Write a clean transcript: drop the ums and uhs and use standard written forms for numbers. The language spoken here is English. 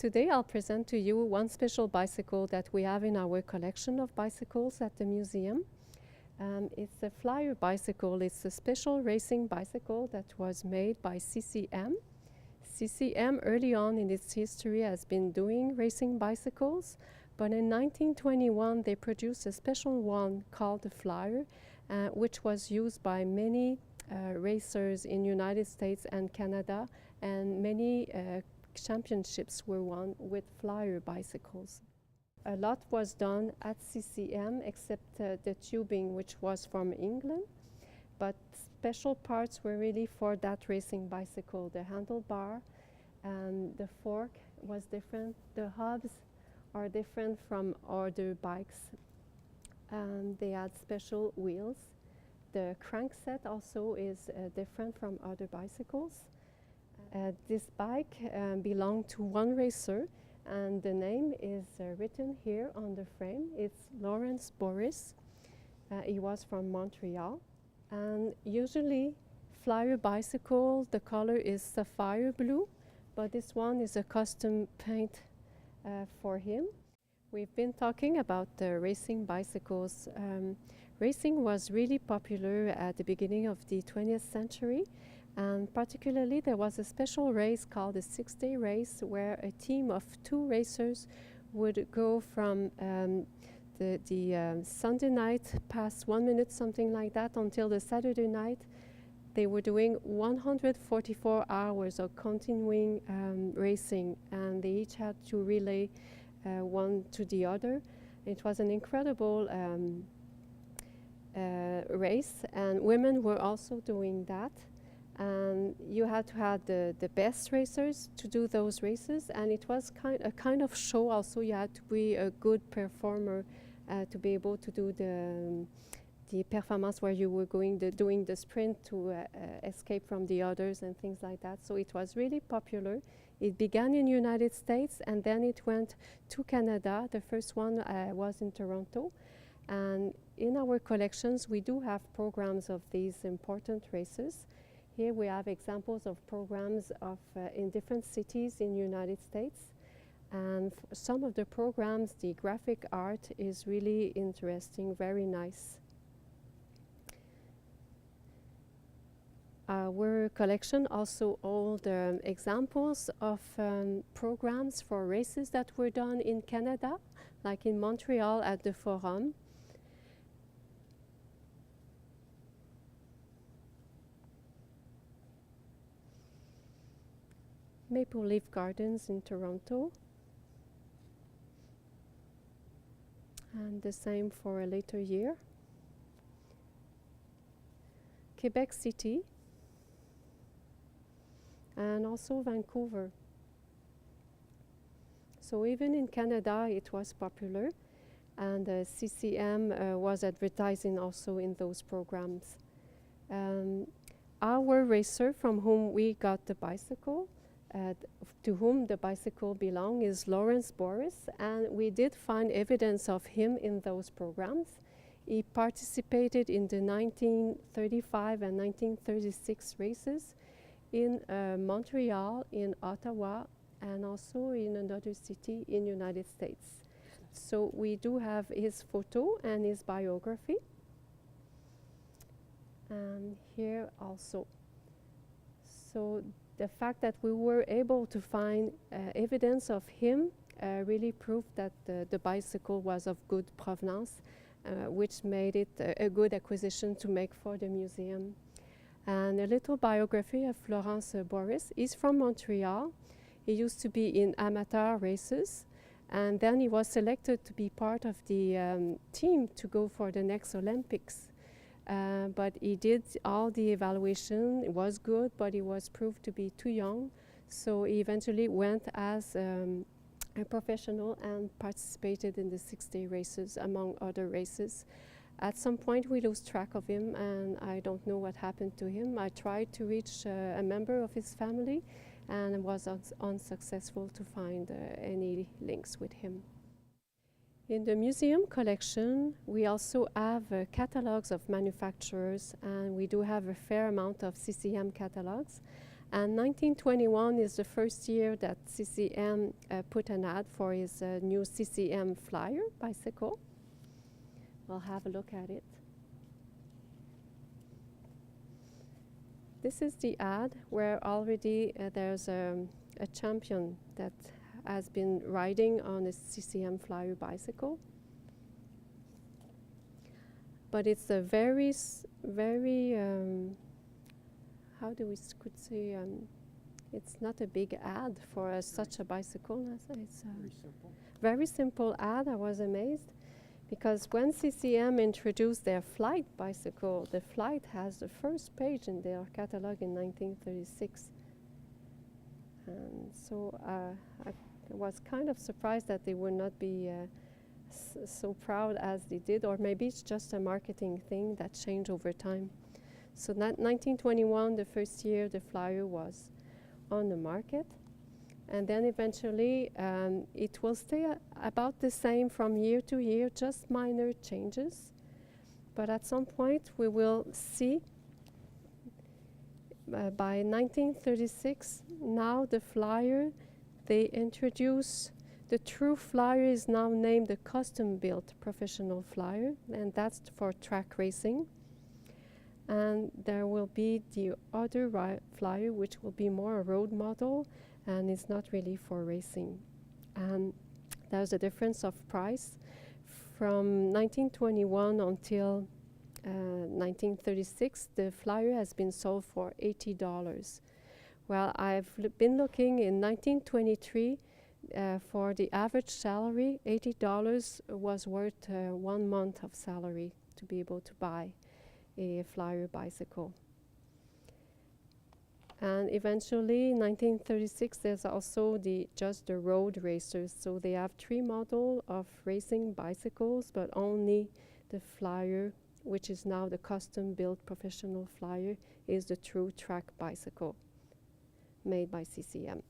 Today I'll present to you one special bicycle that we have in our collection of bicycles at the museum. It's a flyer bicycle. It's a special racing bicycle that was made by CCM. CCM early on in its history has been doing racing bicycles, but in 1921 they produced a special one called the Flyer, which was used by many racers in United States and Canada, and many championships were won with Flyer bicycles. A lot was done at CCM except the tubing, which was from England, but special parts were really for that racing bicycle. The handlebar and the fork was different. The hubs are different from other bikes, and they had special wheels. The crankset also is different from other bicycles. This bike belonged to one racer, and the name is written here on the frame. It's Lawrence Boris. He was from Montreal. And usually Flyer bicycle, the color is sapphire blue, but this one is a custom paint for him. We've been talking about racing bicycles. Racing was really popular at the beginning of the 20th century, and particularly there was a special race called the 6-day race, where a team of 2 racers would go from the Sunday night past 1 minute, something like that, until the Saturday night. They were doing 144 hours of continuing racing, and they each had to relay one to the other. It was an incredible race, and women were also doing that. And you had to have the best racers to do those races, and it was a kind of show also. You had to be a good performer to be able to do the performance where you were doing the sprint to escape from the others and things like that. So it was really popular. It began in the United States, and then it went to Canada. The first one was in Toronto. And in our collections, we do have programs of these important races. Here we have examples of programs in different cities in the United States. And for some of the programs, the graphic art is really interesting, very nice. Our collection also holds examples of programs for races that were done in Canada, like in Montreal at the Forum. Maple Leaf Gardens in Toronto, and the same for a later year. Quebec City, and also Vancouver. So even in Canada it was popular, and CCM was advertising also in those programs. Our racer from whom we got the bicycle, to whom the bicycle belonged, is Lawrence Boris, and we did find evidence of him in those programs. He participated in the 1935 and 1936 races in Montreal, in Ottawa, and also in another city in the United States. So we do have his photo and his biography. And here also. So the fact that we were able to find evidence of him really proved that the bicycle was of good provenance, which made it a good acquisition to make for the museum. And a little biography of Lawrence Boris. He's from Montreal. He used to be in amateur races, and then he was selected to be part of the team to go for the next Olympics. But he did all the evaluation. It was good, but he was proved to be too young. So he eventually went as a professional and participated in the 6-day races, among other races. At some point we lost track of him, and I don't know what happened to him. I tried to reach a member of his family, and was unsuccessful to find any links with him. In the museum collection, we also have catalogs of manufacturers, and we do have a fair amount of CCM catalogs. And 1921 is the first year that CCM put an ad for his new CCM Flyer bicycle. We'll have a look at it. This is the ad where already there's a champion that has been riding on a CCM Flyer bicycle. But it's a very, how do we could say, it's not a big ad for such a bicycle. It's Very simple. very simple ad. I was amazed because when CCM introduced their Flight bicycle, the Flight has the first page in their catalog in 1936. And so I was kind of surprised that they would not be so proud as they did, or maybe it's just a marketing thing that changed over time. So 1921, the first year the Flyer was on the market, and then eventually it will stay about the same from year to year, just minor changes. But at some point we will see by 1936, now the Flyer, they introduce the true Flyer is now named the custom-built professional Flyer, and that's for track racing. And there will be the other Flyer, which will be more a road model, and it's not really for racing. And there's a difference of price. From 1921 until 1936, the Flyer has been sold for $80. Well, I've been looking in 1923 for the average salary, $80 was worth 1 month of salary to be able to buy a Flyer bicycle. And eventually, in 1936, there's also just the road racers. So they have 3 models of racing bicycles, but only the Flyer, which is now the custom-built professional Flyer, is the true track bicycle made by CCM.